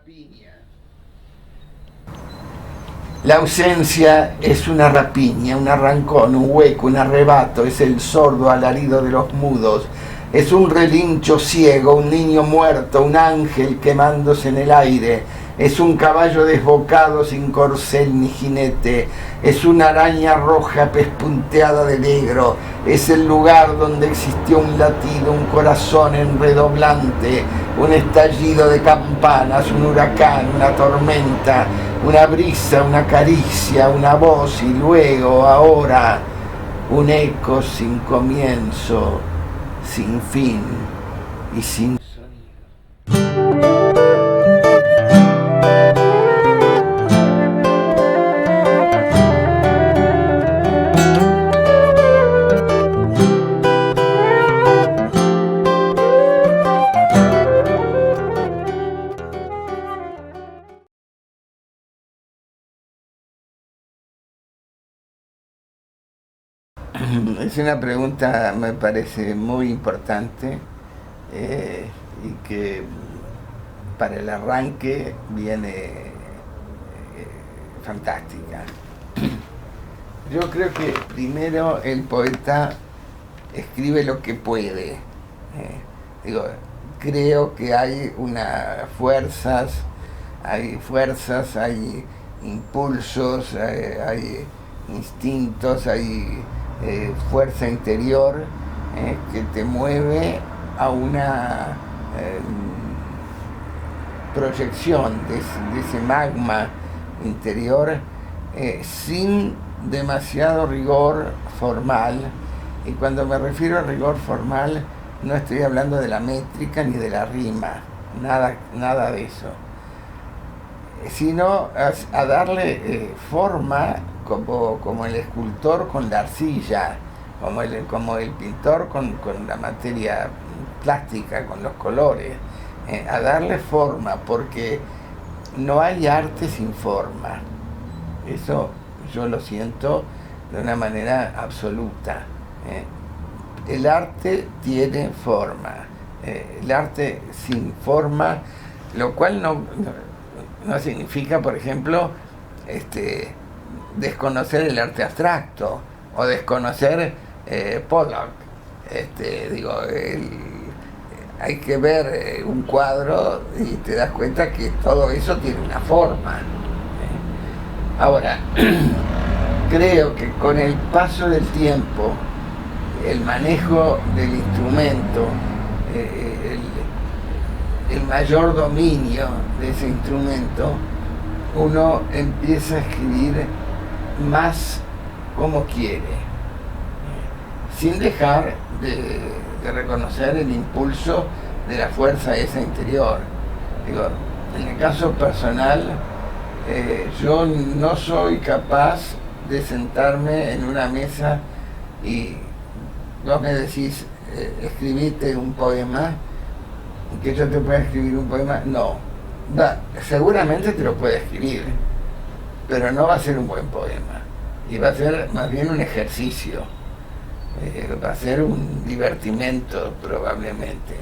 rapiña. La ausencia es una rapiña, un arrancón, un hueco, un arrebato, es el sordo alarido de los mudos, es un relincho ciego, un niño muerto, un ángel quemándose en el aire, es un caballo desbocado sin corcel ni jinete, es una araña roja pespunteada de negro, es el lugar donde existió un latido, un corazón enredoblante, un estallido de campanas, un huracán, una tormenta, una brisa, una caricia, una voz y luego, ahora, un eco sin comienzo, sin fin y sin sonido. Es una pregunta, me parece, muy importante y que para el arranque viene fantástica. Yo creo que primero el poeta escribe lo que puede. Creo que hay hay impulsos, hay instintos, hay fuerza interior que te mueve a una proyección de ese magma interior sin demasiado rigor formal. Y cuando me refiero a rigor formal no estoy hablando de la métrica ni de la rima, nada de eso, sino a darle forma como el escultor con la arcilla, como el pintor con la materia plástica, con los colores, a darle forma, porque no hay arte sin forma. Eso yo lo siento de una manera absoluta. El arte tiene forma. El arte sin forma, lo cual no significa, por ejemplo, desconocer el arte abstracto o desconocer Pollock. Hay que ver un cuadro y te das cuenta que todo eso tiene una forma. Ahora, creo que con el paso del tiempo, el manejo del instrumento, el mayor dominio de ese instrumento, uno empieza a escribir más como quiere, sin dejar de reconocer el impulso de la fuerza esa interior. En el caso personal, yo no soy capaz de sentarme en una mesa y vos me decís, escribite un poema, que yo te pueda escribir un poema. No, seguramente te lo puedo escribir, pero no va a ser un buen poema, y va a ser más bien un ejercicio, va a ser un divertimento probablemente.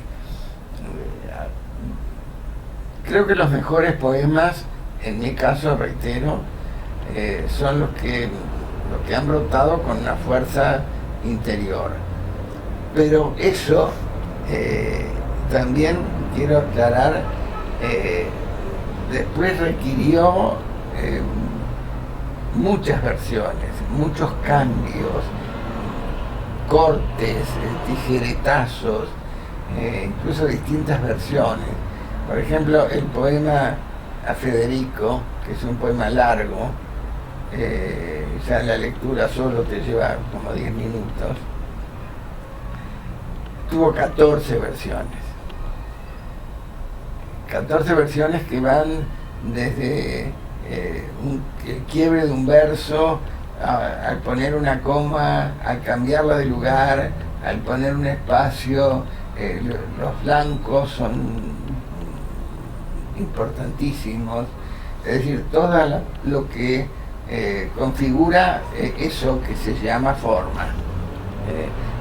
Creo que los mejores poemas, en mi caso, reitero, son los que han brotado con una fuerza interior. Pero eso, también quiero aclarar, después requirió muchas versiones, muchos cambios, cortes, tijeretazos, incluso distintas versiones. Por ejemplo, el poema a Federico, que es un poema largo, ya la lectura solo te lleva como 10 minutos, tuvo 14 versiones. 14 versiones que van desde el quiebre de un verso, al poner una coma, al cambiarla de lugar, al poner un espacio. Los blancos son importantísimos, es decir, todo lo que configura eso que se llama forma.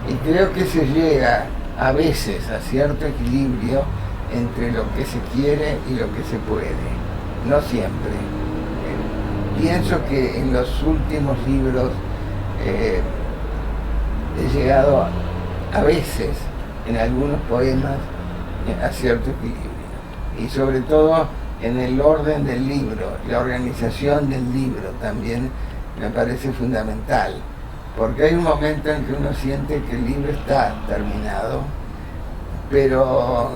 Y creo que se llega a veces a cierto equilibrio entre lo que se quiere y lo que se puede, no siempre. Pienso que en los últimos libros he llegado a veces, en algunos poemas, a cierto equilibrio, y sobre todo en el orden del libro, la organización del libro también me parece fundamental, porque hay un momento en que uno siente que el libro está terminado, pero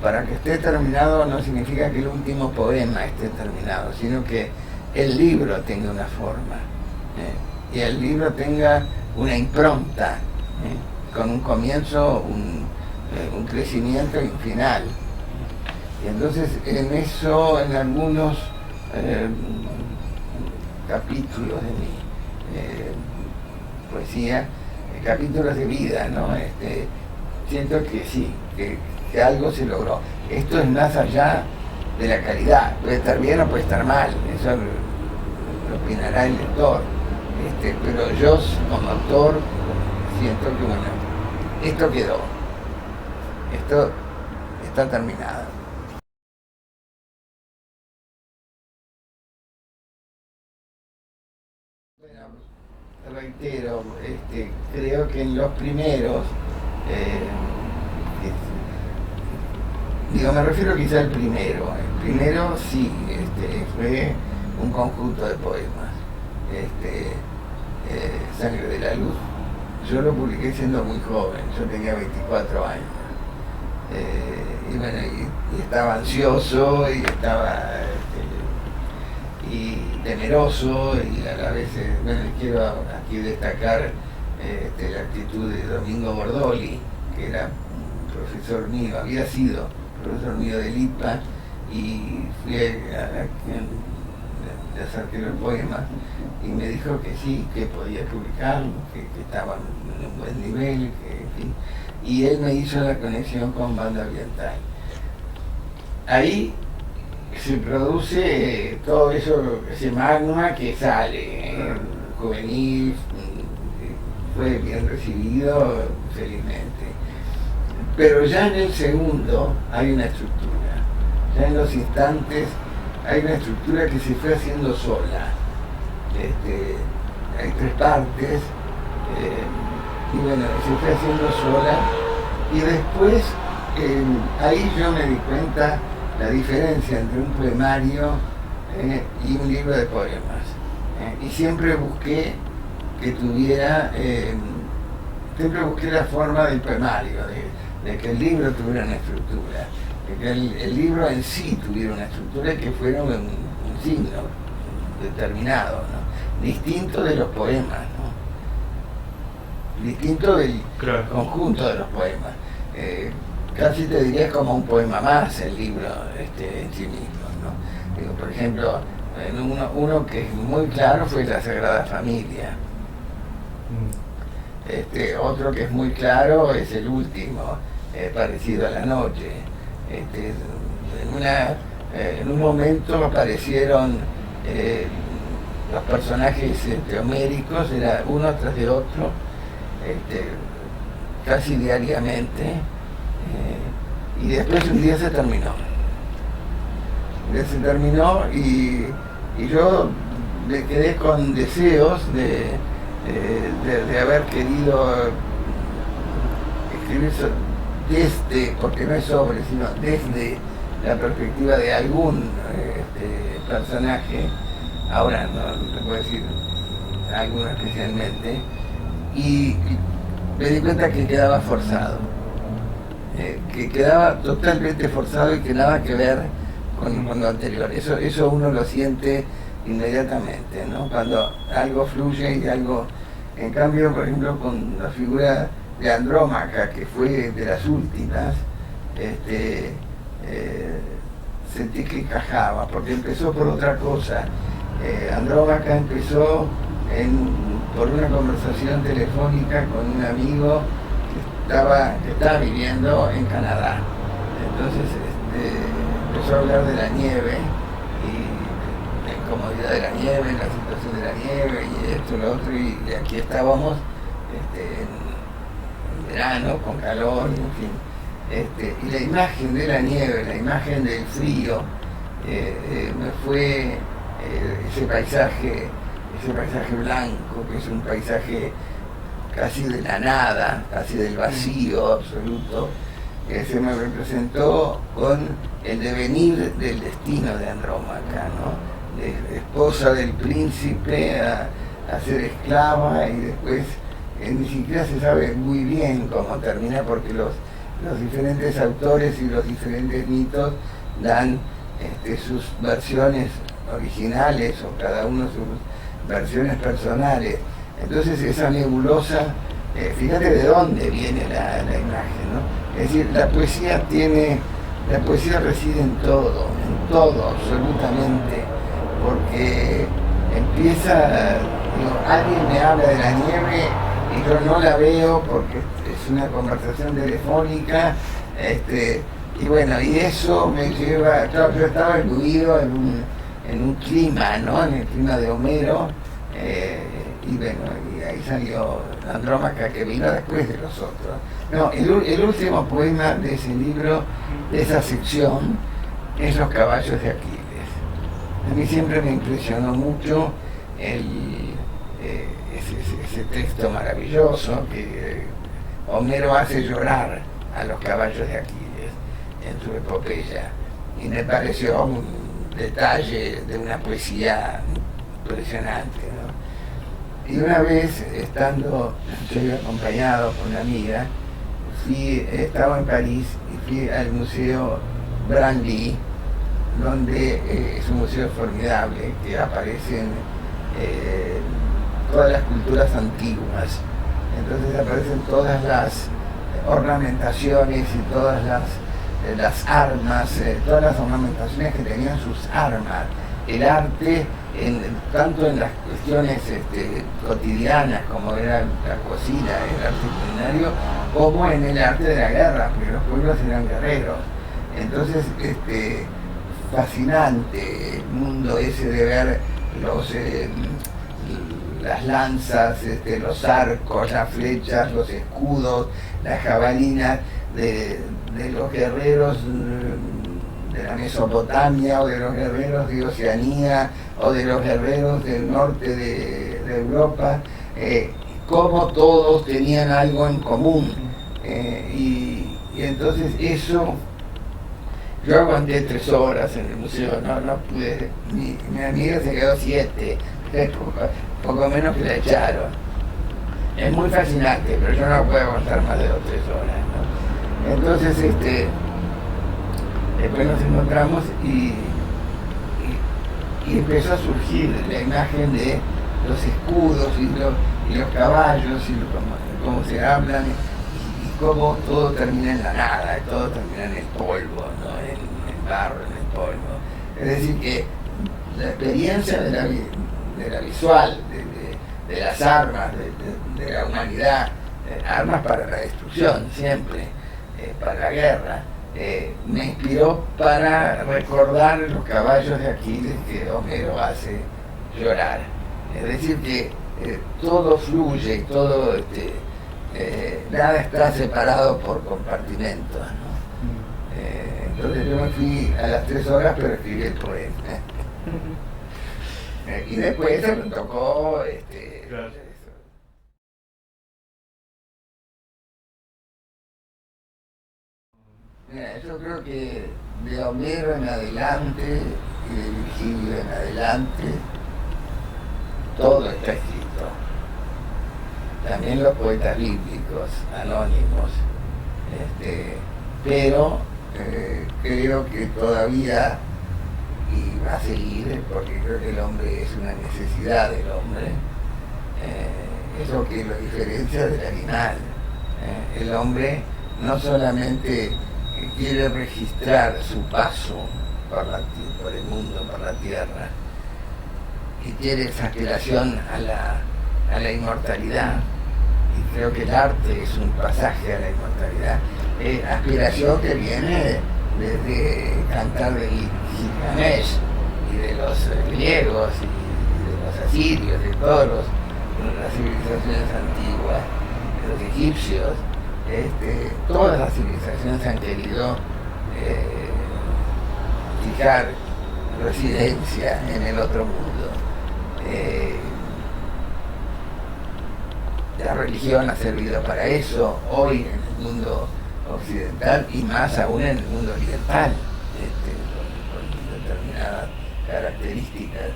para que esté terminado no significa que el último poema esté terminado, sino que el libro tenga una forma, y el libro tenga una impronta, con un comienzo, un crecimiento y un final. Y entonces en eso, en algunos capítulos de mi poesía, capítulos de vida, ¿no? Siento que sí, que algo se logró. Esto es más allá de la calidad, puede estar bien o puede estar mal, eso lo opinará el lector, pero yo como autor siento que bueno, esto quedó, esto está terminado. Bueno, reitero, creo que en los primeros, me refiero quizá al primero. El primero sí, fue un conjunto de poemas. Sangre de la Luz. Yo lo publiqué siendo muy joven, yo tenía 24 años. Y bueno, y estaba ansioso y estaba y temeroso, y a la vez, bueno, quiero aquí destacar la actitud de Domingo Bordoli, que era un profesor mío, había sido profesor mío de Lipa, y fui a quien le acerqué los poemas y me dijo que sí, que podía publicarlo, que estaban en un buen nivel, que, en fin, y él me hizo la conexión con Banda Oriental. Ahí se produce todo eso, ese magma que sale, juvenil, fue bien recibido, felizmente. Pero ya en el segundo hay una estructura, ya en los instantes hay una estructura que se fue haciendo sola. Hay tres partes, y bueno, se fue haciendo sola, y después ahí yo me di cuenta la diferencia entre un poemario y un libro de poemas, y siempre busqué que tuviera, siempre busqué la forma del poemario, de que el libro tuviera una estructura, de que el libro en sí tuviera una estructura y que fuera un signo determinado, ¿no? Distinto de los poemas, ¿no? Distinto del conjunto de los poemas. Casi te diría como un poema más el libro en sí mismo, ¿no? Digo, por ejemplo, uno que es muy claro fue La Sagrada Familia. Otro que es muy claro es el último, Parecido a la Noche. En un momento aparecieron los personajes homéricos, era uno tras de otro, casi diariamente, y después un día se terminó. Y yo me quedé con deseos de haber querido escribir desde, porque no es sobre, sino desde la perspectiva de algún personaje, ahora no te puedo decir alguno especialmente, y me di cuenta que quedaba forzado, que quedaba totalmente forzado y que nada que ver con lo anterior. Eso uno lo siente inmediatamente, ¿no? Cuando algo fluye y algo... En cambio, por ejemplo, con la figura de Andrómaca, que fue de las últimas, sentí que encajaba, porque empezó por otra cosa. Andrómaca empezó por una conversación telefónica con un amigo que estaba viviendo en Canadá. Entonces empezó a hablar de la nieve y la incomodidad de la nieve, la situación de la nieve y esto, lo otro, y aquí estábamos en verano, con calor, en fin. y la imagen de la nieve, la imagen del frío, me fue ese paisaje blanco, que es un paisaje casi de la nada, casi del vacío absoluto, que se me representó con el devenir del destino de Andrómaca, ¿no? De esposa del príncipe a ser esclava, y después ni siquiera se sabe muy bien cómo termina, porque los diferentes autores y los diferentes mitos dan sus versiones originales, o cada uno sus versiones personales. Entonces esa nebulosa, fíjate de dónde viene la imagen, ¿no? Es decir, la poesía reside en todo absolutamente, porque empieza, alguien me habla de la nieve y yo no la veo porque es una conversación telefónica, y bueno, y eso me lleva, yo estaba imbuido en un clima, ¿no? En el clima de Homero, y bueno, y ahí salió Andrómaca, que vino después de los otros. No, el último poema de ese libro, de esa sección, es Los caballos de Aquiles. A mí siempre me impresionó mucho ese texto maravilloso que Homero hace llorar a los caballos de Aquiles en su epopeya, y me pareció un detalle de una poesía impresionante, ¿no? Y una vez, yo iba acompañado con una amiga, estaba en París y fui al Museo Branly, donde es un museo formidable, que aparecen todas las culturas antiguas. Entonces aparecen todas las ornamentaciones y todas las armas, todas las ornamentaciones que tenían sus armas. El arte, tanto en las cuestiones cotidianas, como era la cocina, el arte culinario, como en el arte de la guerra, porque los pueblos eran guerreros. Entonces, fascinante el mundo ese de ver las lanzas, los arcos, las flechas, los escudos, las jabalinas de los guerreros de la Mesopotamia, o de los guerreros de Oceanía, o de los guerreros del norte de Europa, como todos tenían algo en común. Y entonces eso, yo aguanté 3 horas en el museo, no pude, mi amiga se quedó 7, poco menos que la echaron. Es muy fascinante, pero yo no puedo aguantar más de 2 o 3 horas, ¿no? Entonces, después nos encontramos y empezó a surgir la imagen de los escudos y los caballos, y cómo se hablan, y cómo todo termina en la nada, todo termina en el polvo, ¿no? En el barro, en el polvo. Es decir, que la experiencia de la visual, de las armas, de la humanidad, armas para la destrucción siempre, para la guerra, me inspiró para recordar los caballos de Aquiles que Homero hace llorar. Es decir, que todo fluye, todo, nada está separado por compartimentos, ¿no? Entonces yo me fui a las 3 horas, pero escribí el poema. Y después se me tocó Claro. Mira, yo creo que de Homero en adelante y de Virgilio en adelante todo está escrito. También los poetas bíblicos, anónimos, pero creo que todavía, y va a seguir, porque creo que el hombre es una necesidad del hombre, es lo que lo diferencia del animal. El hombre no solamente quiere registrar su paso por el mundo, por la tierra, y tiene esa aspiración a la inmortalidad, y creo que el arte es un pasaje a la inmortalidad, aspiración que viene desde Cantar de Gilgamesh y de los griegos y de los asirios, de todas las civilizaciones antiguas, de los egipcios, Todas las civilizaciones han querido fijar residencia en el otro mundo. La religión ha servido para eso, hoy en el mundo occidental y más aún en el mundo oriental, con determinadas características.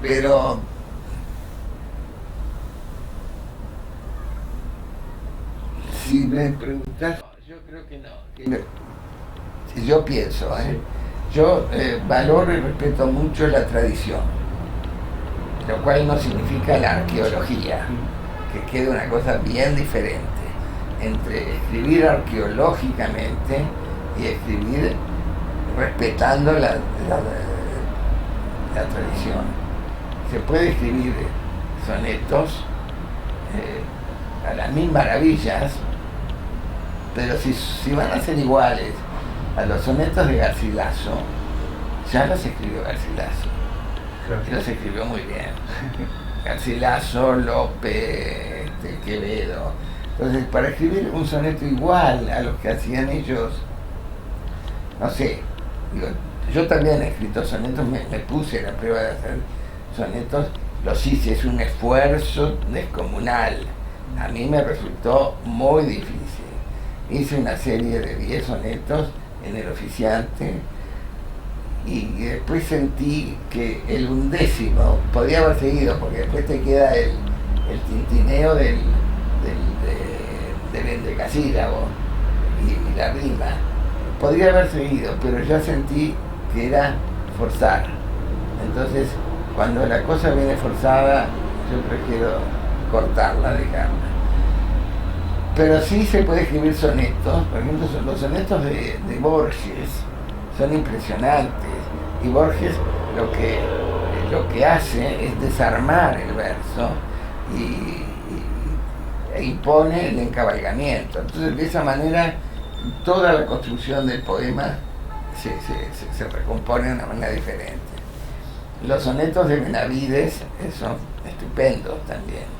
Pero si me preguntas, yo creo que no. Yo pienso, yo valoro y respeto mucho la tradición, lo cual no significa la arqueología, que queda una cosa bien diferente entre escribir arqueológicamente y escribir respetando la tradición. Se puede escribir sonetos a las mil maravillas, pero si van a ser iguales a los sonetos de Garcilaso, ya los escribió Garcilaso. Claro. Y los escribió muy bien. Garcilaso, López, Quevedo. Entonces, para escribir un soneto igual a los que hacían ellos, no sé, digo, yo también he escrito sonetos, me puse la prueba de hacer sonetos, los hice, es un esfuerzo descomunal. A mí me resultó muy difícil. Hice una serie de 10 sonetos en El Oficiante y después sentí que el 11º podía haber seguido, porque después te queda el tintineo del endecasílabo y la rima. Podría haber seguido, pero ya sentí que era forzar. Entonces, cuando la cosa viene forzada, yo prefiero cortarla, dejarla. Pero sí se puede escribir sonetos, por ejemplo, los sonetos de Borges son impresionantes, y Borges lo que hace es desarmar el verso e impone el encabalgamiento. Entonces, de esa manera, toda la construcción del poema se recompone de una manera diferente. Los sonetos de Benavides son estupendos también.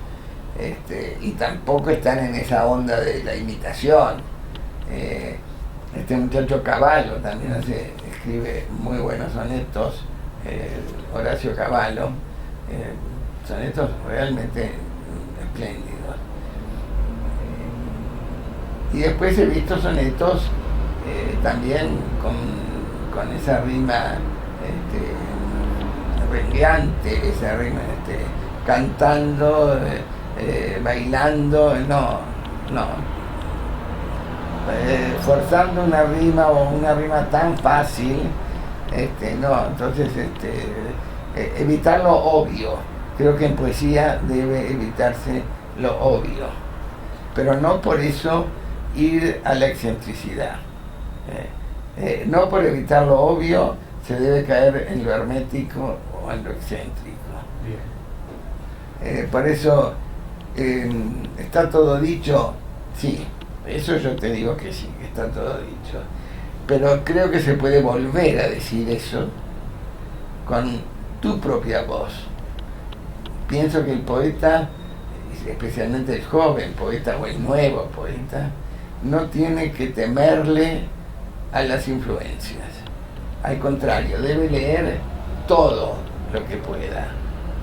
Y tampoco están en esa onda de la imitación. Este muchacho Cavallo también escribe muy buenos sonetos, Horacio Cavallo, sonetos realmente espléndidos. Y después he visto sonetos también con esa rima rengueante, esa rima cantando, bailando, no, forzando una rima o una rima tan fácil, no, entonces evitar lo obvio. Creo que en poesía debe evitarse lo obvio, pero no por eso ir a la excentricidad. No por evitar lo obvio se debe caer en lo hermético o en lo excéntrico. Por eso está todo dicho, sí, eso yo te digo que sí, que está todo dicho, pero creo que se puede volver a decir eso con tu propia voz. Pienso que el poeta, especialmente el joven poeta o el nuevo poeta, no tiene que temerle a las influencias. Al contrario, debe leer todo lo que pueda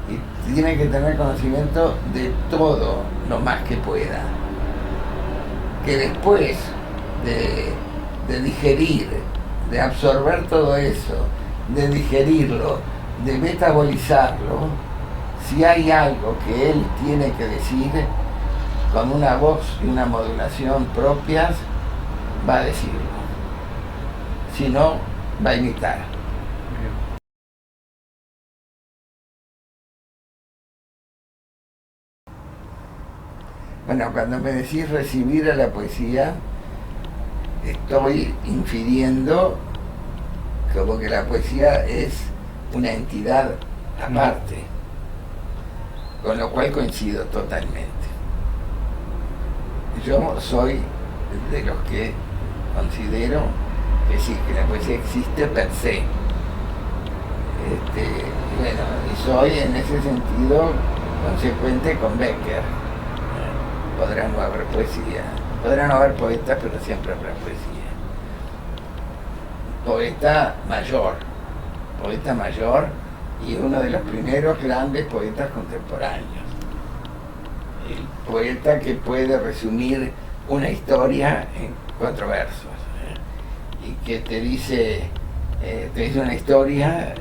y tiene que tener conocimiento de todo lo más que pueda. Que después de digerir, de absorber todo eso, de digerirlo, de metabolizarlo, si hay algo que él tiene que decir, con una voz y una modulación propias, va a decirlo. Si no, va a imitar. Bueno, cuando me decís recibir a la poesía, estoy infiriendo como que la poesía es una entidad aparte, con lo cual coincido totalmente. Yo soy de los que considero que sí, que la poesía existe per se. Y soy en ese sentido consecuente con Becker. podrá no haber poesía. Podrá no haber poetas, pero siempre habrá poesía. Poeta mayor y uno de los primeros grandes poetas contemporáneos. El poeta que puede resumir una historia en 4 versos, y que te dice una historia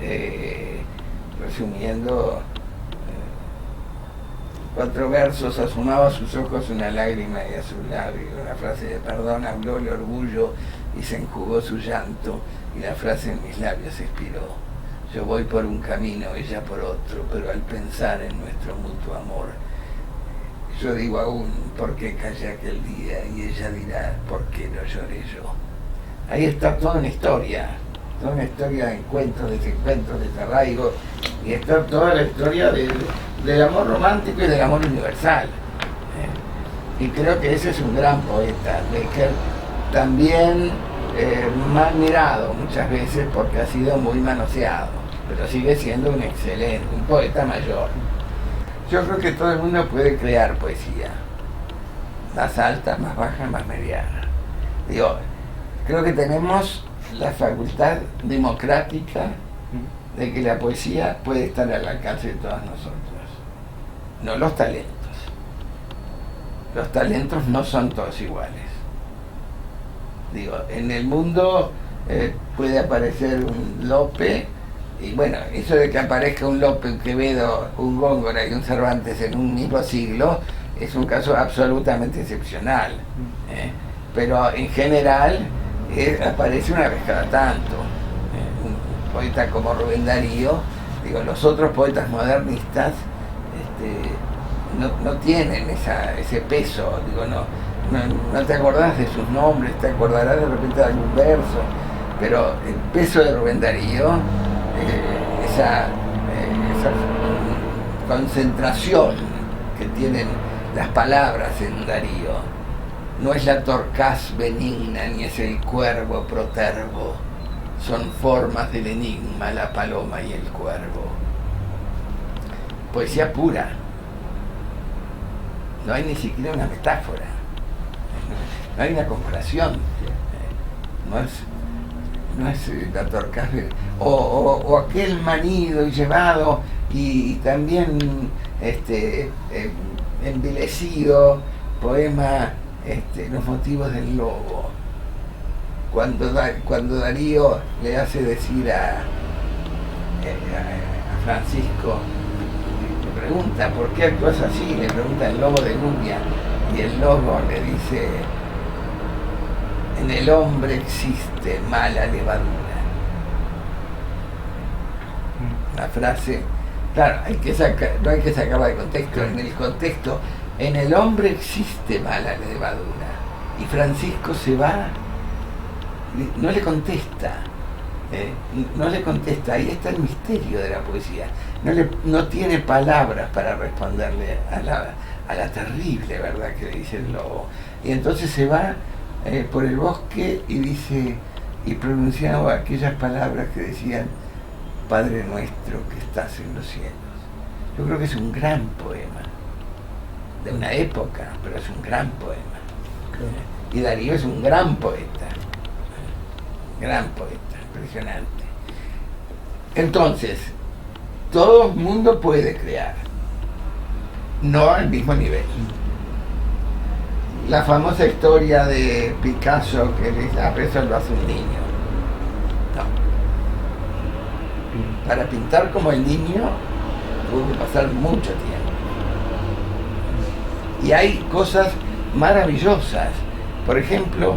resumiendo 4 versos: asomaba a sus ojos una lágrima y a su labio, una frase de perdón habló el orgullo y se enjugó su llanto, y la frase en mis labios expiró. Yo voy por un camino, ella por otro, pero al pensar en nuestro mutuo amor, yo digo aún, ¿por qué callé aquel día? Y ella dirá, ¿por qué no lloré yo? Ahí está toda una historia de encuentros, desencuentros, desarraigos, y está toda la historia del amor romántico y del amor universal. Y creo que ese es un gran poeta, Becker, también mal mirado muchas veces porque ha sido muy manoseado, pero sigue siendo un poeta mayor. Yo creo que todo el mundo puede crear poesía, más alta, más baja, más mediana. Digo, creo que tenemos la facultad democrática de que la poesía puede estar al alcance de todos nosotros, no los talentos. Los talentos no son todos iguales. Digo, en el mundo puede aparecer un Lope, y bueno, eso de que aparezca un Lope, un Quevedo, un Góngora y un Cervantes en un mismo siglo es un caso absolutamente excepcional, pero en general aparece una vez cada tanto. Un poeta como Rubén Darío, digo, los otros poetas modernistas no tienen ese peso, digo, no te acordás de sus nombres, te acordarás de repente de algún verso, pero el peso de Rubén Darío, esa concentración que tienen las palabras en Darío, no es la torcaz benigna ni es el cuervo protervo, son formas del enigma la paloma y el cuervo. Poesía pura, no hay ni siquiera una metáfora, no hay una comparación, no es la torcaz o aquel manido y llevado y también envilecido poema Los motivos del lobo, cuando Darío le hace decir a Francisco, le pregunta ¿por qué actúas así? Le pregunta el lobo de Nubia, y el lobo le dice: en el hombre existe mala levadura. La frase, claro, no hay que sacarla de contexto. En el contexto, en el hombre existe mala levadura, y Francisco se va, no le contesta, ahí está el misterio de la poesía. No tiene palabras para responderle a la terrible verdad que le dice el lobo, y entonces se va por el bosque y dice, y pronunciaba aquellas palabras que decían: Padre nuestro que estás en los cielos. Yo creo que es un gran poema de una época, pero es un gran poema. Y Darío es un gran poeta, impresionante. Entonces, todo el mundo puede crear, no al mismo nivel. La famosa historia de Picasso que le dice: eso lo hace un niño. No. Para pintar como el niño tuvo que pasar mucho tiempo. Y hay cosas maravillosas. Por ejemplo,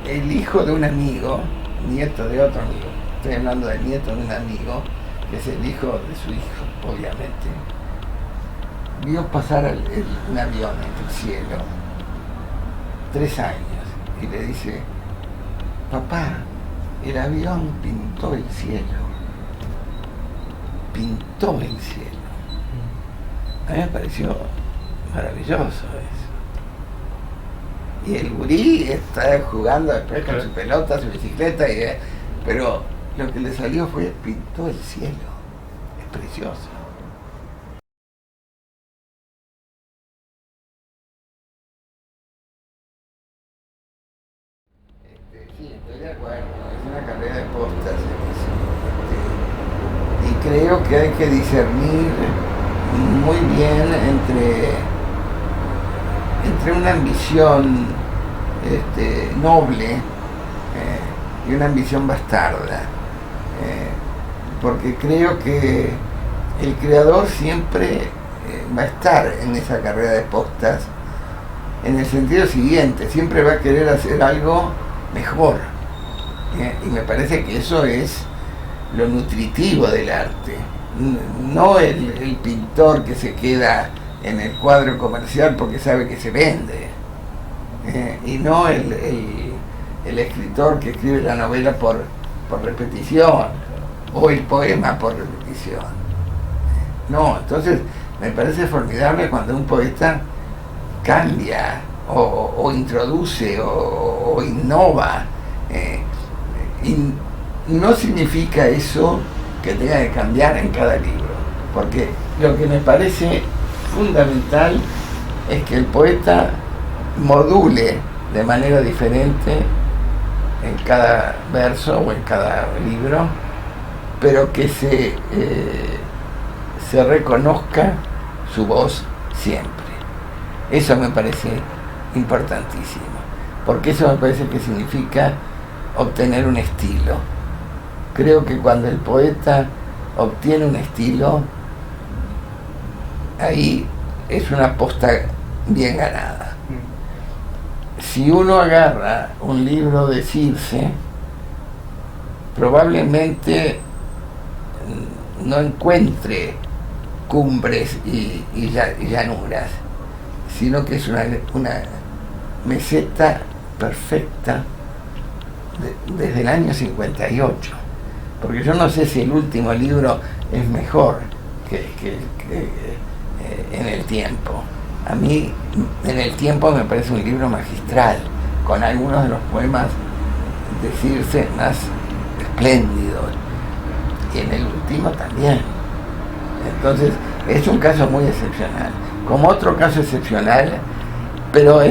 el hijo de un amigo, nieto de otro amigo, estoy hablando del nieto de un amigo, que es el hijo de su hijo, obviamente, vio pasar un avión en el cielo, 3 años, y le dice: papá, el avión pintó el cielo. Pintó el cielo. A mí me pareció maravilloso eso. Y el gurí está jugando después con su pelota, su bicicleta, pero lo que le salió fue: pintó el cielo. Es precioso. creo que hay que discernir muy bien entre una ambición noble y una ambición bastarda, porque creo que el creador siempre va a estar en esa carrera de postas, en el sentido siguiente, siempre va a querer hacer algo mejor, y me parece que eso es lo nutritivo del arte, no el pintor que se queda en el cuadro comercial porque sabe que se vende, y no el escritor que escribe la novela por repetición o el poema por repetición. No, entonces me parece formidable cuando un poeta cambia o introduce o innova, y no significa eso que tenga que cambiar en cada libro, porque lo que me parece fundamental es que el poeta module de manera diferente en cada verso o en cada libro, pero que se reconozca su voz siempre. Eso me parece importantísimo, porque eso me parece que significa obtener un estilo. Creo que cuando el poeta obtiene un estilo, ahí es una aposta bien ganada. Si uno agarra un libro de Circe, probablemente no encuentre cumbres y llanuras, sino que es una meseta perfecta desde el año 58. Porque yo no sé si el último libro es mejor que En el tiempo. A mí, En el tiempo me parece un libro magistral, con algunos de los poemas de Circe más espléndidos, y en el último también. Entonces, es un caso muy excepcional. Como otro caso excepcional, pero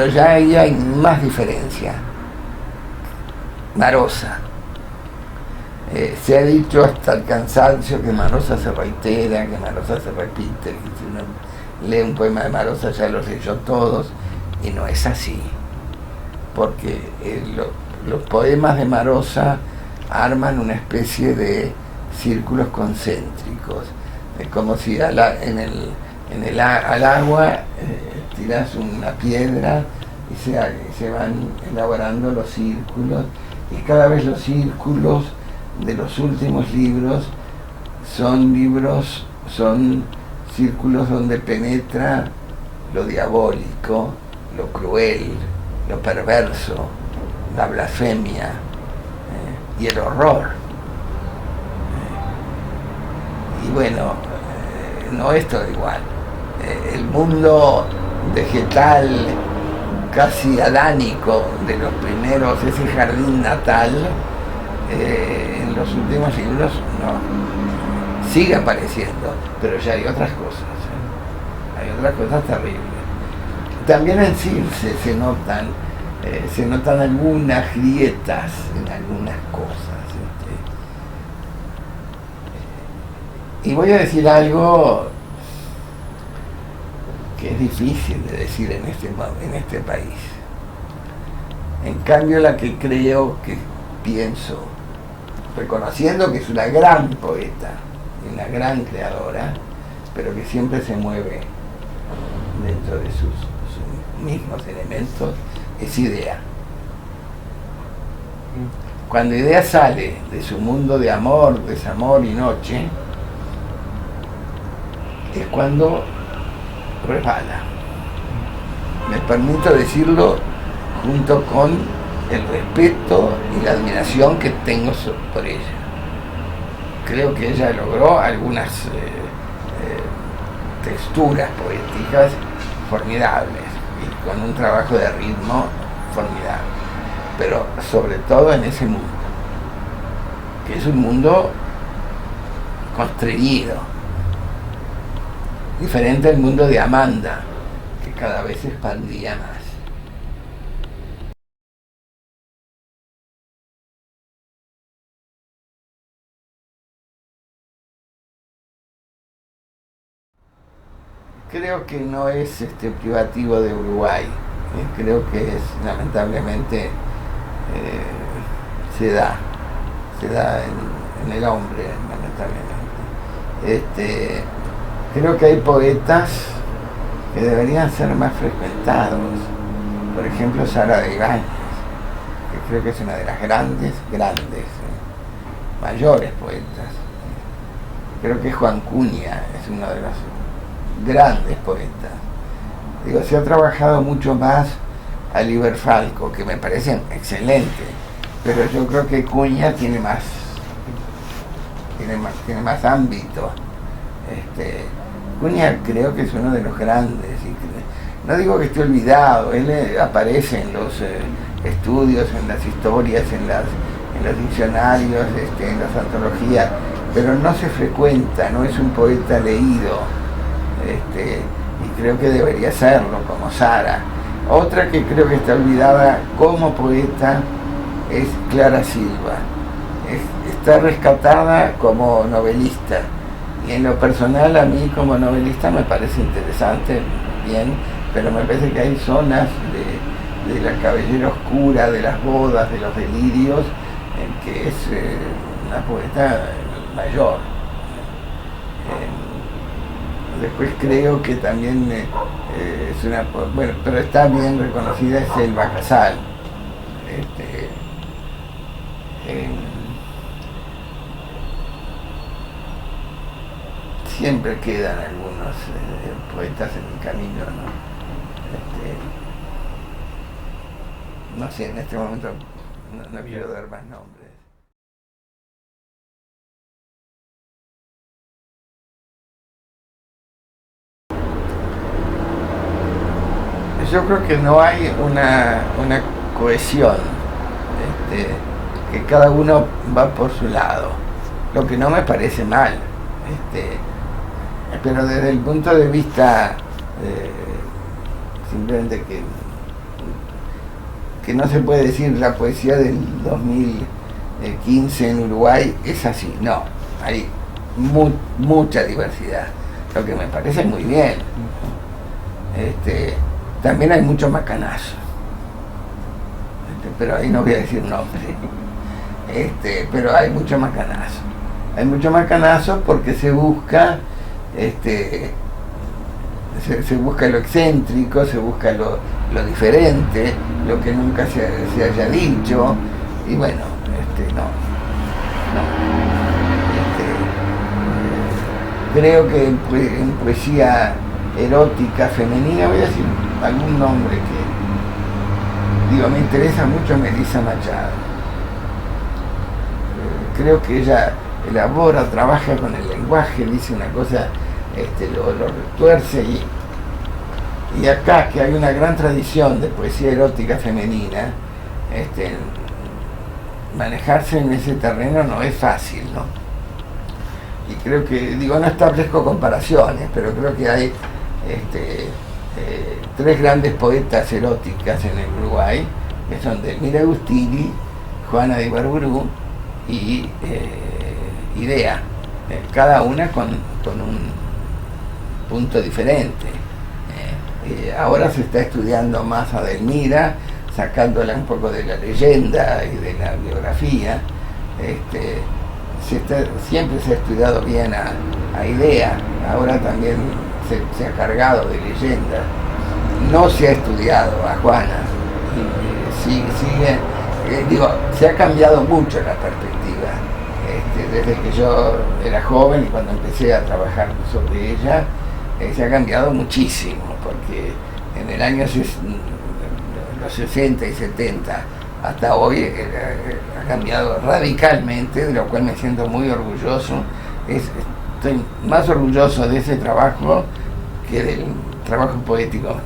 ya ahí hay más diferencia. Marosa. Se ha dicho hasta el cansancio que Marosa se reitera, que Marosa se repite, que si uno lee un poema de Marosa ya los leyó todos, y no es así, porque los poemas de Marosa arman una especie de círculos concéntricos, como si al agua tiras una piedra y se van elaborando los círculos, y cada vez los círculos de los últimos libros son círculos donde penetra lo diabólico, lo cruel, lo perverso, la blasfemia y el horror. Y bueno, no es todo igual. El mundo vegetal casi adánico de los primeros, ese jardín natal, en los últimos libros no sigue apareciendo, pero ya hay otras cosas, hay otras cosas terribles. También en Circe se notan algunas grietas en algunas cosas, y voy a decir algo que es difícil de decir en este país. En cambio, la que pienso, reconociendo que es una gran poeta, una gran creadora, pero que siempre se mueve dentro de sus mismos elementos, es Idea. Cuando Idea sale de su mundo de amor, desamor y noche, es cuando resbala. Me permito decirlo junto con el respeto y la admiración que tengo por ella. Creo que ella logró algunas texturas poéticas formidables y con un trabajo de ritmo formidable, pero sobre todo en ese mundo, que es un mundo constreñido, diferente al mundo de Amanda, que cada vez se expandía más. creo que no es privativo de Uruguay. Creo que es, lamentablemente, se da en el hombre, lamentablemente. Creo que hay poetas que deberían ser más frecuentados. Por ejemplo, Sara de Ibáñez, que creo que es una de las grandes, mayores poetas. Creo que Juan Cunha es uno de los grandes poetas. Digo, se ha trabajado mucho más a Liber Falco, que me parece excelente, pero yo creo que Cunha tiene más ámbito. Cunha creo que es uno de los grandes, y no digo que esté olvidado, él aparece en los estudios, en las historias, en los diccionarios, en las antologías, pero no se frecuenta, no es un poeta leído, y creo que debería serlo, como Sara. Otra que creo que está olvidada como poeta es Clara Silva. Está rescatada como novelista, y en lo personal a mí como novelista me parece interesante, bien, pero me parece que hay zonas de la cabellera oscura, de las bodas, de los delirios, en que es una poeta mayor. Después creo que también es una, bueno, pero está bien reconocida, es Elba Casal. Siempre quedan algunos poetas en el camino, ¿no? No sé, en este momento no quiero dar más nombres. Yo creo que no hay una cohesión, que cada uno va por su lado, lo que no me parece mal, pero desde el punto de vista simplemente que no se puede decir la poesía del 2015 en Uruguay es así, no, hay mucha diversidad, lo que me parece muy bien. También hay mucho macanazo, pero ahí no voy a decir nombre, pero hay mucho macanazo. Hay mucho macanazo porque se busca, se busca lo excéntrico, se busca lo diferente, lo que nunca se haya dicho, y bueno, creo que en poesía erótica femenina, voy a decir algún nombre que, digo, me interesa mucho Melissa Machado. Creo que ella elabora, trabaja con el lenguaje, dice una cosa, lo retuerce, y acá que hay una gran tradición de poesía erótica femenina, manejarse en ese terreno no es fácil, ¿no? Y creo que, digo, no establezco comparaciones, pero creo que hay tres grandes poetas eróticas en el Uruguay, que son Delmira Agustini, Juana de Ibarburu y Idea, cada una con un punto diferente. Ahora se está estudiando más a Delmira, sacándola un poco de la leyenda y de la biografía. Siempre se ha estudiado bien a Idea, ahora también se ha cargado de leyenda. No se ha estudiado a Juana, se ha cambiado mucho la perspectiva. Desde que yo era joven y cuando empecé a trabajar sobre ella, se ha cambiado muchísimo, porque en el año los 60 y 70 hasta hoy ha cambiado radicalmente, de lo cual me siento muy orgulloso. Estoy más orgulloso de ese trabajo que del trabajo poético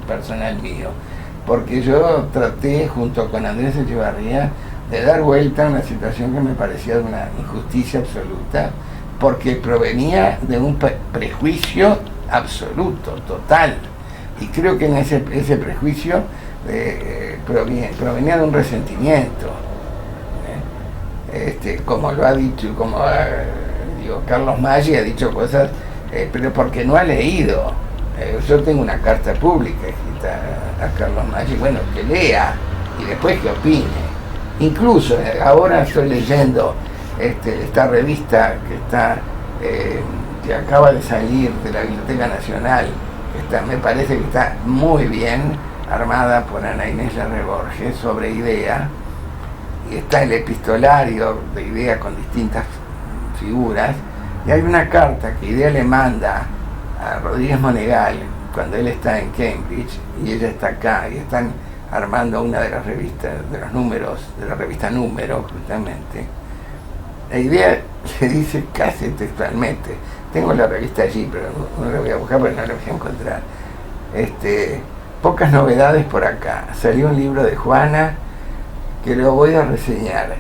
personal mío, porque yo traté junto con Andrés Echevarría de dar vuelta a una situación que me parecía de una injusticia absoluta, porque provenía de un prejuicio absoluto, total, y creo que en ese prejuicio provenía de un resentimiento, como lo ha dicho, Carlos Maggi ha dicho cosas, pero porque no ha leído, Yo tengo una carta pública escrita a Carlos Maggi, bueno, que lea y después que opine. Incluso ahora estoy leyendo esta revista que acaba de salir de la Biblioteca Nacional, me parece que está muy bien armada por Ana Inés Larre Borges, sobre IDEA, y está el epistolario de IDEA con distintas figuras, y hay una carta que IDEA le manda a Rodríguez Monegal cuando él está en Cambridge y ella está acá, y están armando una de las revistas, de los números, de la revista Número, justamente. La IDEA le dice casi textualmente, tengo la revista allí, pero no la voy a buscar porque no la voy a encontrar. Pocas novedades por acá. Salió un libro de Juana que lo voy a reseñar.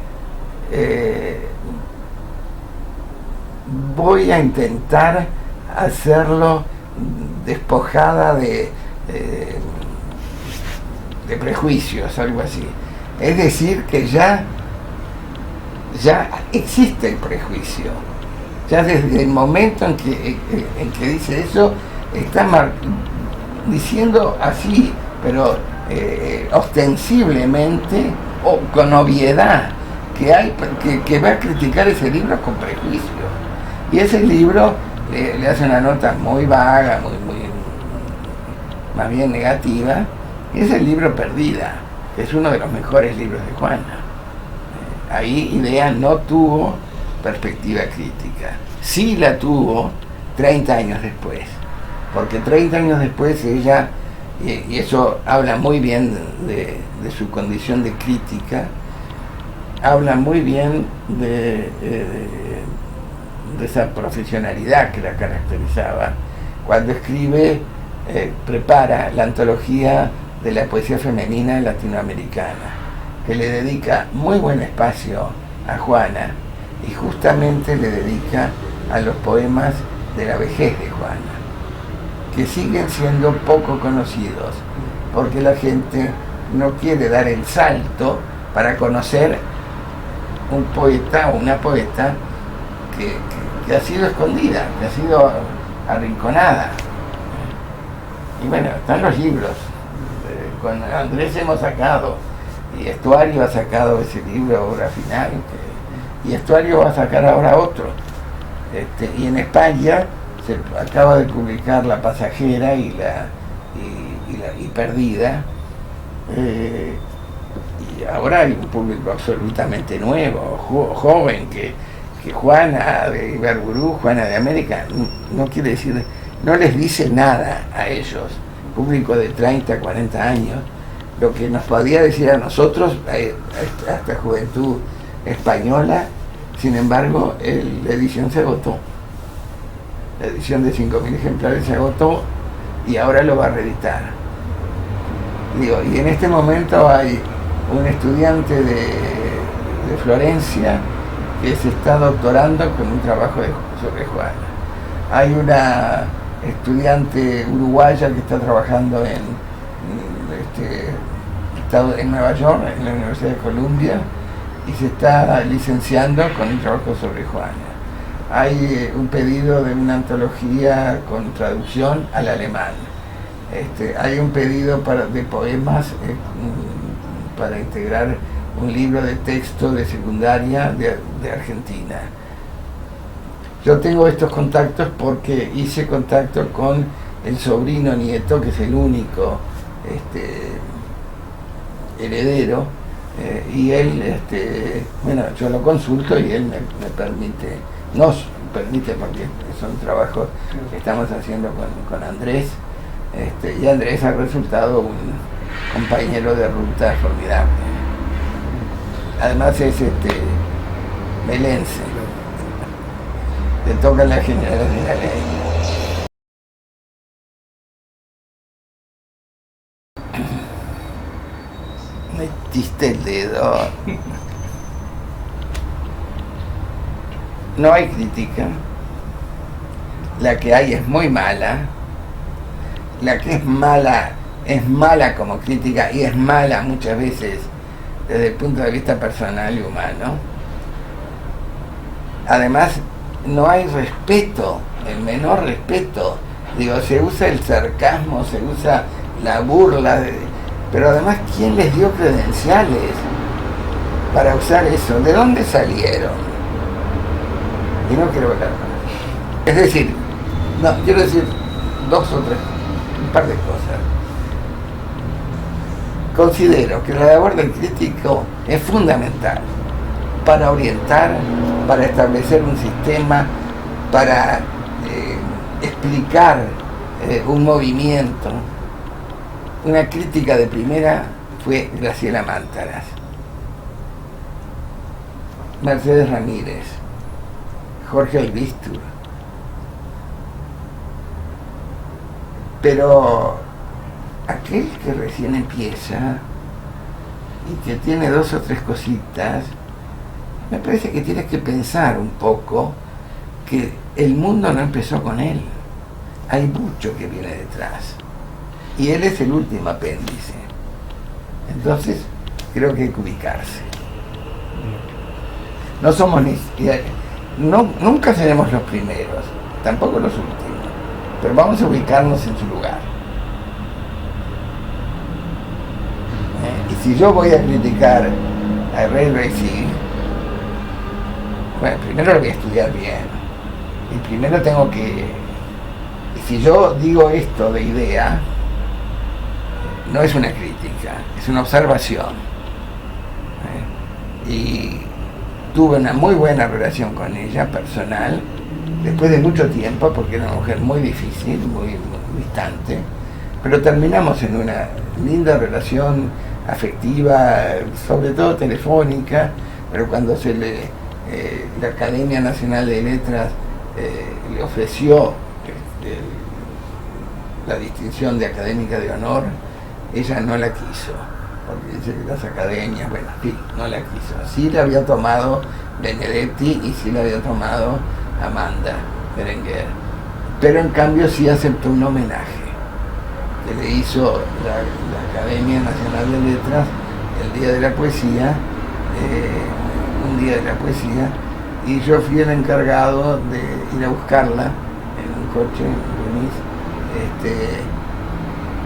Voy a intentar hacerlo despojada de prejuicios, algo así. Es decir, que ya existe el prejuicio. Ya desde el momento en que dice eso, está diciendo así, pero ostensiblemente o con obviedad, que va a criticar ese libro con prejuicio. Y ese libro le hace una nota muy vaga, muy más bien negativa, y es el libro Perdida, que es uno de los mejores libros de Juana. Ahí IDEA no tuvo perspectiva crítica. Sí la tuvo 30 años después, porque 30 años después ella, y eso habla muy bien de su condición de crítica, habla muy bien de esa profesionalidad que la caracterizaba, cuando escribe, prepara la antología de la poesía femenina latinoamericana, que le dedica muy buen espacio a Juana, y justamente le dedica a los poemas de la vejez de Juana, que siguen siendo poco conocidos, porque la gente no quiere dar el salto para conocer un poeta o una poeta que ha sido escondida, que ha sido arrinconada. Y bueno, están los libros. Con Andrés hemos sacado, y Estuario ha sacado ese libro, Obra Final, y Estuario va a sacar ahora otro. Y en España se acaba de publicar La Pasajera y Perdida, y ahora hay un público absolutamente nuevo, joven, que Juana de Iberburú, Juana de América, no quiere decir, no les dice nada a ellos, público de 30, 40 años, lo que nos podía decir a nosotros, a esta juventud española. Sin embargo, la edición se agotó. La edición de 5.000 ejemplares se agotó y ahora lo va a reeditar. Y en este momento hay un estudiante de Florencia que se está doctorando con un trabajo sobre Juana. Hay una estudiante uruguaya que está trabajando en Nueva York, en la Universidad de Columbia, y se está licenciando con un trabajo sobre Juana. Hay un pedido de una antología con traducción al alemán. Hay un pedido de poemas para integrar un libro de texto de secundaria de Argentina. Yo tengo estos contactos porque hice contacto con el sobrino nieto, que es el único heredero, y él, bueno, yo lo consulto y él me permite, nos permite, porque son trabajos que estamos haciendo con Andrés, y Andrés ha resultado un compañero de ruta formidable. Además es melense, le toca la general de la ley. Metiste el dedo. No hay crítica. La que hay es muy mala. La que es mala como crítica, y es mala muchas veces desde el punto de vista personal y humano. Además, no hay respeto, el menor respeto Digo, se usa el sarcasmo, se usa la burla, pero además, ¿quién les dio credenciales para usar eso? ¿De dónde salieron? Y no quiero hablar más. Es decir, no, quiero decir dos o tres, un par de cosas. Considero que la labor del crítico es fundamental para orientar, para establecer un sistema, para explicar un movimiento. Una crítica de primera fue Graciela Mántaras, Mercedes Ramírez, Jorge Albistur. Pero aquel que recién empieza y que tiene dos o tres cositas, me parece que tiene que pensar un poco que el mundo no empezó con él. Hay mucho que viene detrás. Y él es el último apéndice. Entonces, creo que hay que ubicarse. No somos nunca seremos los primeros, tampoco los últimos, pero vamos a ubicarnos en su lugar. Y si yo voy a criticar a Ray Racing, bueno, primero lo voy a estudiar bien. Y primero tengo que... Y si yo digo esto de idea, no es una crítica, es una observación. Y tuve una muy buena relación con ella, personal, después de mucho tiempo, porque era una mujer muy difícil, muy distante, pero terminamos en una linda relación afectiva, sobre todo telefónica, pero cuando la Academia Nacional de Letras le ofreció la distinción de académica de honor, ella no la quiso, porque dice que las academias, bueno, sí, no la quiso. Sí la había tomado Benedetti y sí la había tomado Amanda Berenguer, pero en cambio sí aceptó un homenaje que le hizo la Academia Nacional de Letras el Día de la Poesía, un Día de la Poesía, y yo fui el encargado de ir a buscarla en un coche en Venice,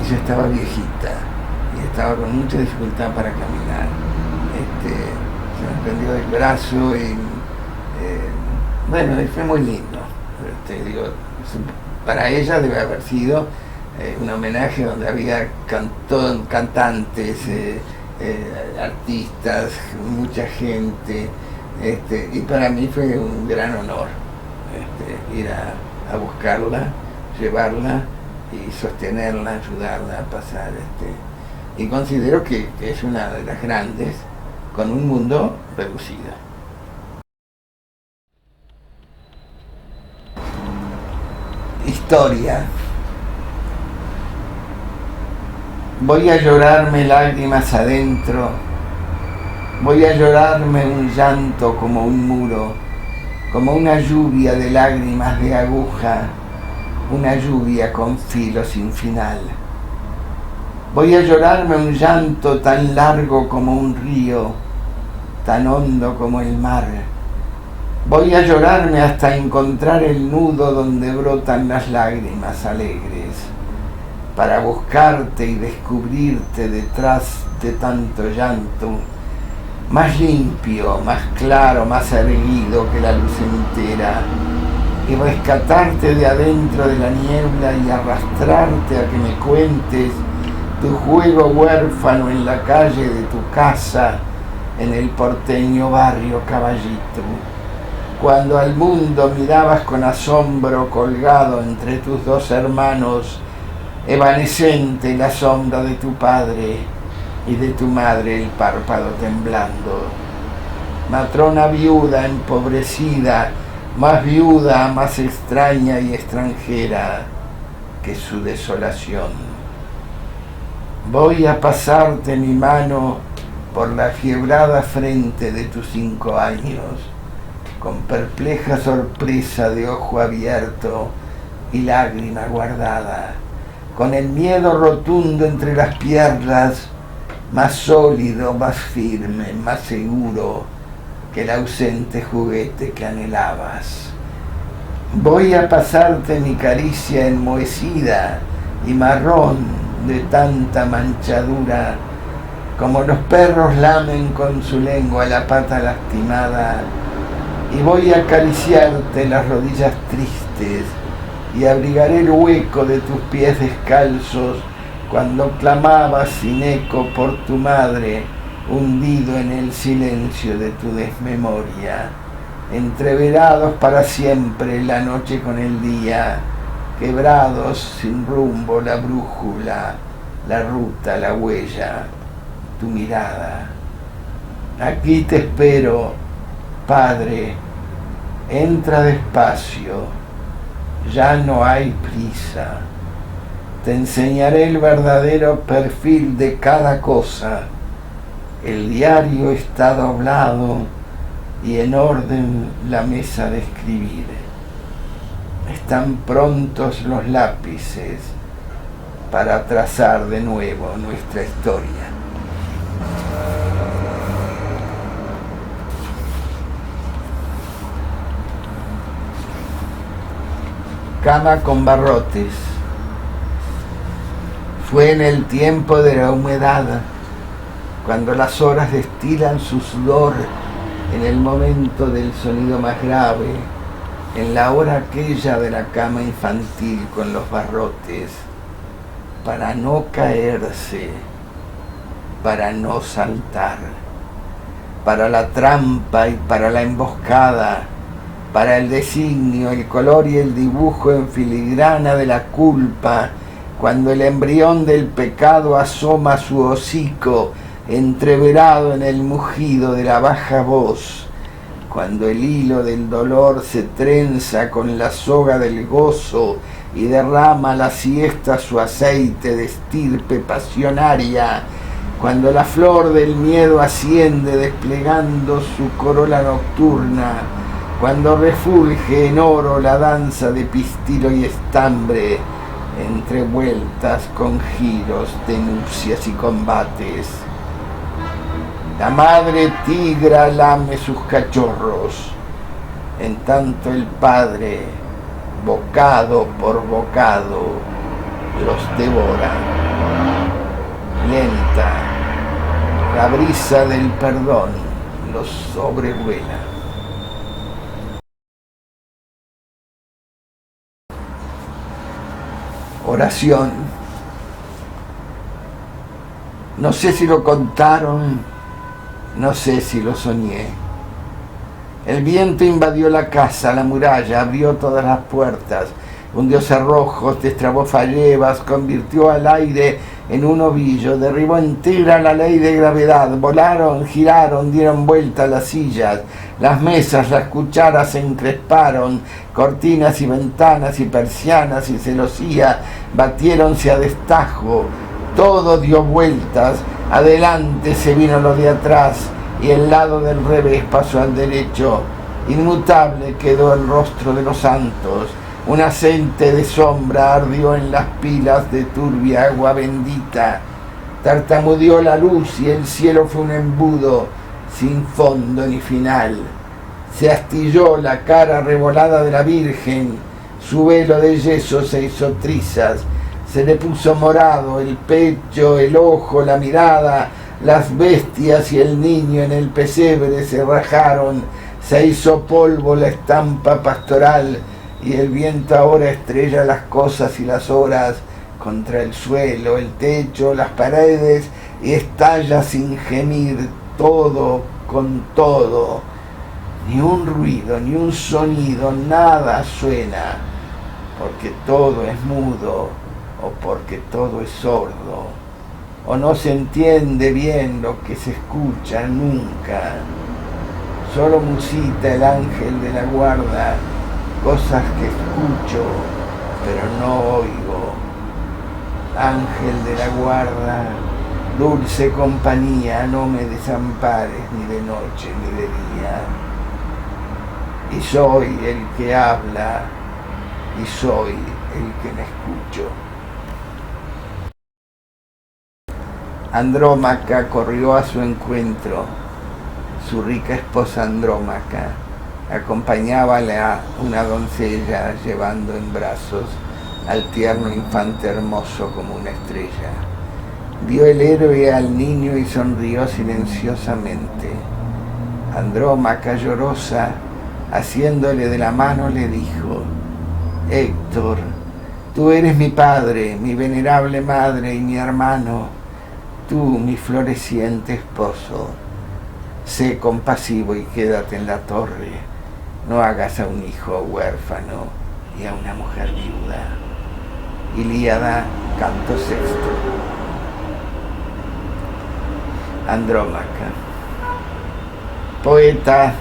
y yo estaba viejita y estaba con mucha dificultad para caminar. Se me prendió el brazo y bueno, y fue muy lindo. Digo, para ella debe haber sido un homenaje donde había cantantes, artistas, mucha gente, y para mí fue un gran honor ir a buscarla, llevarla y sostenerla, ayudarla a pasar. Y considero que es una de las grandes con un mundo reducido. Historia. Voy a llorarme lágrimas adentro, voy a llorarme un llanto como un muro, como una lluvia de lágrimas de aguja, una lluvia con filo sin final. Voy a llorarme un llanto tan largo como un río, tan hondo como el mar. Voy a llorarme hasta encontrar el nudo donde brotan las lágrimas alegres, para buscarte y descubrirte detrás de tanto llanto, más limpio, más claro, más erguido que la luz entera, y rescatarte de adentro de la niebla y arrastrarte a que me cuentes tu juego huérfano en la calle de tu casa, en el porteño barrio Caballito, cuando al mundo mirabas con asombro colgado entre tus dos hermanos, evanescente la sombra de tu padre y de tu madre el párpado temblando. Matrona viuda, empobrecida, más viuda, más extraña y extranjera que su desolación. Voy a pasarte mi mano por la fiebrada frente de tus 5 años, con perpleja sorpresa de ojo abierto y lágrima guardada, con el miedo rotundo entre las piernas, más sólido, más firme, más seguro que el ausente juguete que anhelabas. Voy a pasarte mi caricia enmohecida y marrón de tanta manchadura, como los perros lamen con su lengua la pata lastimada, y voy a acariciarte las rodillas tristes y abrigaré el hueco de tus pies descalzos cuando clamabas sin eco por tu madre, hundido en el silencio de tu desmemoria, entreverados para siempre la noche con el día, quebrados sin rumbo la brújula, la ruta, la huella, tu mirada. Aquí te espero, Padre, entra despacio, ya no hay prisa. Te enseñaré el verdadero perfil de cada cosa. El diario está doblado y en orden la mesa de escribir. Están prontos los lápices para trazar de nuevo nuestra historia. Cama con barrotes. Fue en el tiempo de la humedad, cuando las horas destilan su sudor, en el momento del sonido más grave, en la hora aquella de la cama infantil con los barrotes, para no caerse, para no saltar, para la trampa y para la emboscada, para el designio, el color y el dibujo en filigrana de la culpa, cuando el embrión del pecado asoma su hocico entreverado en el mugido de la baja voz, cuando el hilo del dolor se trenza con la soga del gozo y derrama a la siesta su aceite de estirpe pasionaria, cuando la flor del miedo asciende desplegando su corola nocturna, cuando refulge en oro la danza de pistilo y estambre, entre vueltas con giros de nupcias y combates. La madre tigra lame sus cachorros, en tanto el padre, bocado por bocado, los devora. Lenta, la brisa del perdón los sobrevuela. Oración. No sé si lo contaron, no sé si lo soñé. El viento invadió la casa, la muralla, abrió todas las puertas, hundió cerrojos, destrabó fallebas, convirtió al aire en un ovillo, derribó entera la ley de gravedad, volaron, giraron, dieron vuelta a las sillas, las mesas, las cucharas se encresparon, cortinas y ventanas y persianas y celosía batiéronse a destajo, todo dio vueltas, adelante se vino lo de atrás y el lado del revés pasó al derecho, inmutable quedó el rostro de los santos. Un aceite de sombra ardió en las pilas de turbia agua bendita. Tartamudeó la luz y el cielo fue un embudo sin fondo ni final. Se astilló la cara revolada de la Virgen, su velo de yeso se hizo trizas, se le puso morado el pecho, el ojo, la mirada, las bestias y el niño en el pesebre se rajaron, se hizo polvo la estampa pastoral, y el viento ahora estrella las cosas y las horas contra el suelo, el techo, las paredes, y estalla sin gemir todo con todo. Ni un ruido, ni un sonido, nada suena, porque todo es mudo o porque todo es sordo, o no se entiende bien lo que se escucha nunca. Solo musita el ángel de la guarda, cosas que escucho, pero no oigo. Ángel de la guarda, dulce compañía, no me desampares ni de noche ni de día. Y soy el que habla, y soy el que me escucho. Andrómaca corrió a su encuentro, su rica esposa Andrómaca, Acompañábala una doncella llevando en brazos al tierno infante hermoso como una estrella. Vio el héroe al niño y sonrió silenciosamente. Andrómaca llorosa, haciéndole de la mano, le dijo: Héctor, tú eres mi padre, mi venerable madre y mi hermano, tú mi floreciente esposo. Sé compasivo y quédate en la torre, no hagas a un hijo huérfano y a una mujer viuda. Ilíada, canto sexto. Andrómaca. Poeta,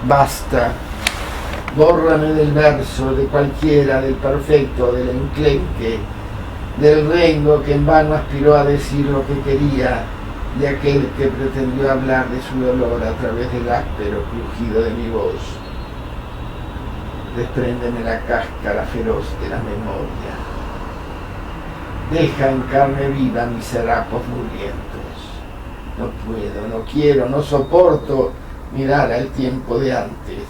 basta, bórrame del verso, de cualquiera, del perfecto, del enclenque, del rengo que en vano aspiró a decir lo que quería, de aquel que pretendió hablar de su dolor a través del áspero crujido de mi voz. Despréndeme la cáscara feroz de la memoria. Deja en carne viva mis harapos murientos. No puedo, no quiero, no soporto mirar al tiempo de antes.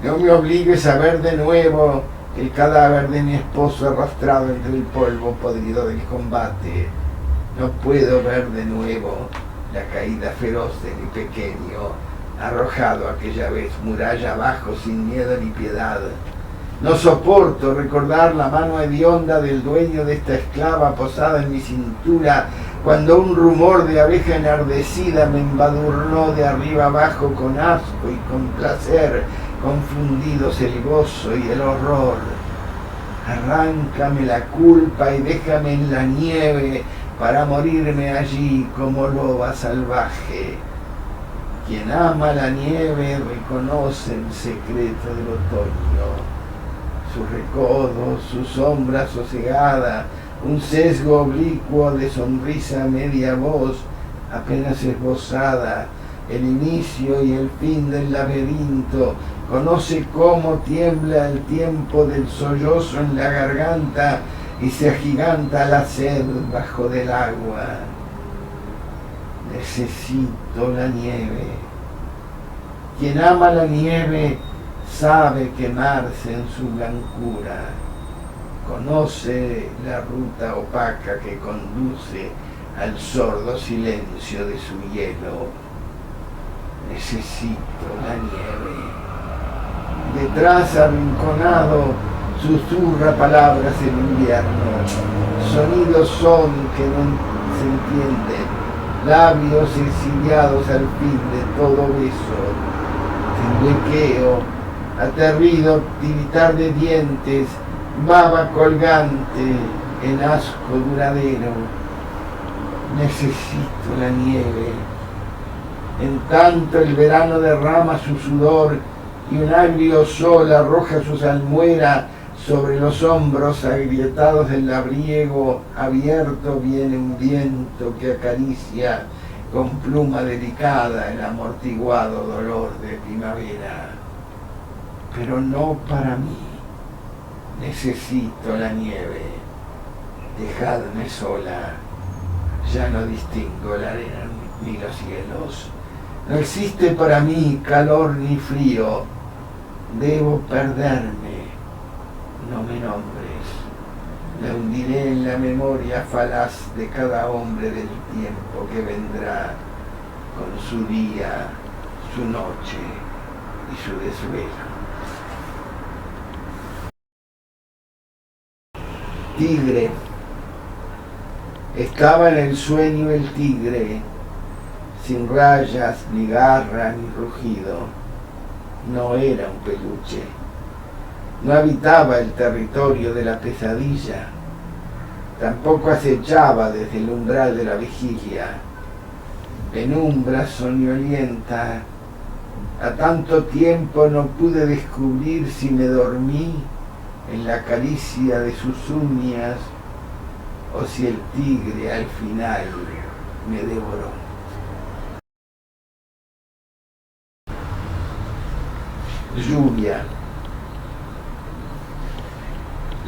No me obligues a ver de nuevo el cadáver de mi esposo arrastrado entre el polvo podrido del combate. No puedo ver de nuevo la caída feroz de mi pequeño, arrojado aquella vez muralla abajo sin miedo ni piedad. No soporto recordar la mano hedionda del dueño de esta esclava posada en mi cintura, cuando un rumor de abeja enardecida me embadurnó de arriba abajo con asco y con placer, confundidos el gozo y el horror. Arráncame la culpa y déjame en la nieve para morirme allí como loba salvaje. Quien ama la nieve reconoce el secreto del otoño. Sus recodos, su sombra sosegada, un sesgo oblicuo de sonrisa media voz, apenas esbozada, el inicio y el fin del laberinto, conoce cómo tiembla el tiempo del sollozo en la garganta y se agiganta la sed bajo del agua. Necesito la nieve. Quien ama la nieve sabe quemarse en su blancura, conoce la ruta opaca que conduce al sordo silencio de su hielo. Necesito la nieve. Detrás, arrinconado, susurra palabras el invierno. Sonidos son que no se entienden, labios exiliados al fin de todo beso. Temblequeo, aterrido tiritar de dientes, baba colgante en asco duradero. Necesito la nieve. En tanto el verano derrama su sudor y un agrio sol arroja su salmuera sobre los hombros agrietados del labriego abierto, viene un viento que acaricia con pluma delicada el amortiguado dolor de primavera. Pero no para mí. Necesito la nieve. Dejadme sola. Ya no distingo la arena ni los cielos. No existe para mí calor ni frío. Debo perderme. No me nombres. Me hundiré en la memoria falaz de cada hombre del tiempo que vendrá con su día, su noche y su desvelo. Tigre. Estaba en el sueño el tigre, sin rayas, ni garra, ni rugido. No era un peluche. No habitaba el territorio de la pesadilla. Tampoco acechaba desde el umbral de la vigilia. Penumbra soñolienta. A tanto tiempo no pude descubrir si me dormí en la caricia de sus uñas o si el tigre al final me devoró. Lluvia.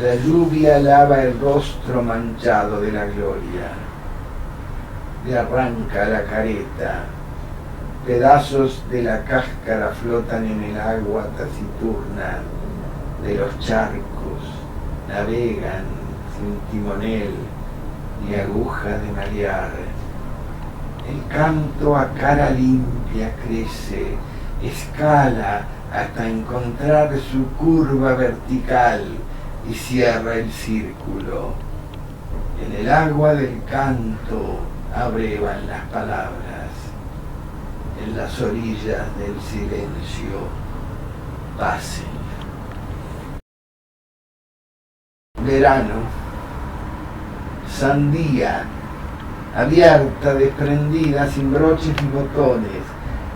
La lluvia lava el rostro manchado de la gloria. Le arranca la careta. Pedazos de la cáscara flotan en el agua taciturna de los charcos, navegan sin timonel ni aguja de marear. El canto a cara limpia crece, escala hasta encontrar su curva vertical y cierra el círculo. En el agua del canto abrevan las palabras. En las orillas del silencio pasen. Verano, sandía, abierta, desprendida, sin broches ni botones,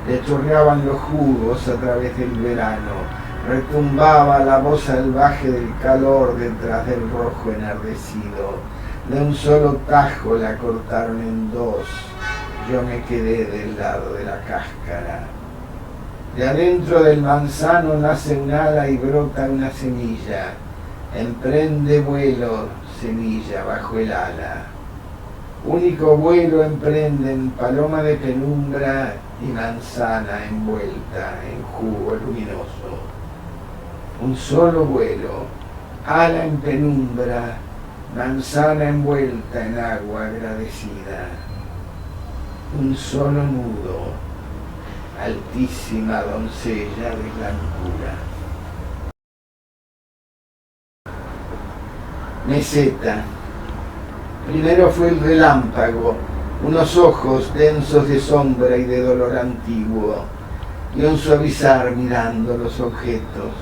le chorreaban los jugos a través del verano, retumbaba la voz salvaje del calor detrás del rojo enardecido. De un solo tajo la cortaron en dos. Yo me quedé del lado de la cáscara. De adentro del manzano nace un ala y brota una semilla. Emprende vuelo, semilla bajo el ala. Único vuelo emprenden paloma de penumbra y manzana envuelta en jugo luminoso. Un solo vuelo, ala en penumbra, manzana envuelta en agua agradecida. Un solo nudo, altísima doncella de blancura. Meseta. Primero fue el relámpago, unos ojos densos de sombra y de dolor antiguo, y un suavizar mirando los objetos.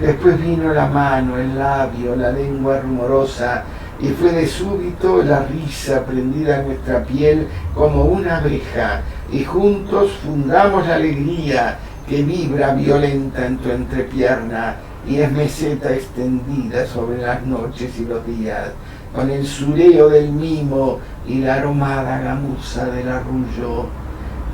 Después vino la mano, el labio, la lengua rumorosa, y fue de súbito la risa prendida en nuestra piel como una abeja, y juntos fundamos la alegría que vibra violenta en tu entrepierna, y es meseta extendida sobre las noches y los días, con el sureo del mimo y la aromada gamuza del arrullo.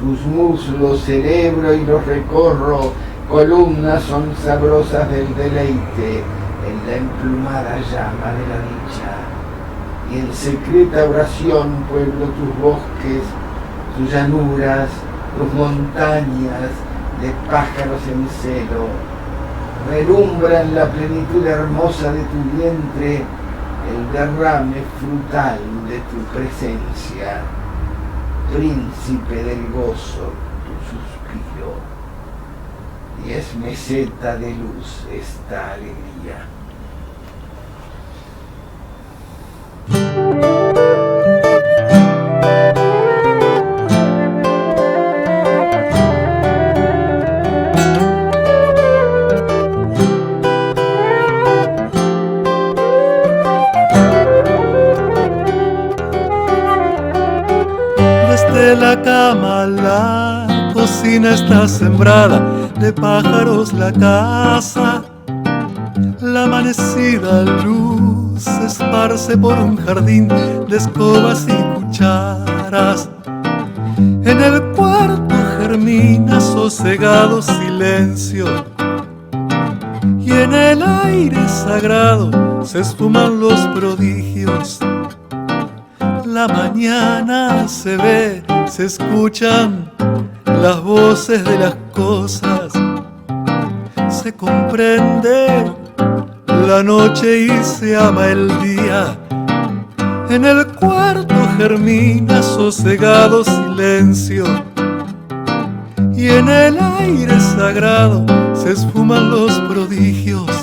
Tus muslos celebro y los recorro, columnas son sabrosas del deleite, en la emplumada llama de la dicha. Y en secreta oración pueblo tus bosques, tus llanuras, tus montañas de pájaros en celo. Relumbra en la plenitud hermosa de tu vientre el derrame frutal de tu presencia, príncipe del gozo, tu suspiro. Y es meseta de luz esta alegría. Desde la cama a la cocina está sembrada de pájaros la casa. La amanecida luz se esparce por un jardín de escobas y cucharas. En el cuarto germina sosegado silencio, y en el aire sagrado se esfuman los prodigios. La mañana se ve, se escuchan las voces de las cosas, se comprende la noche y se ama el día. En el cuarto germina sosegado silencio, y en el aire sagrado se esfuman los prodigios.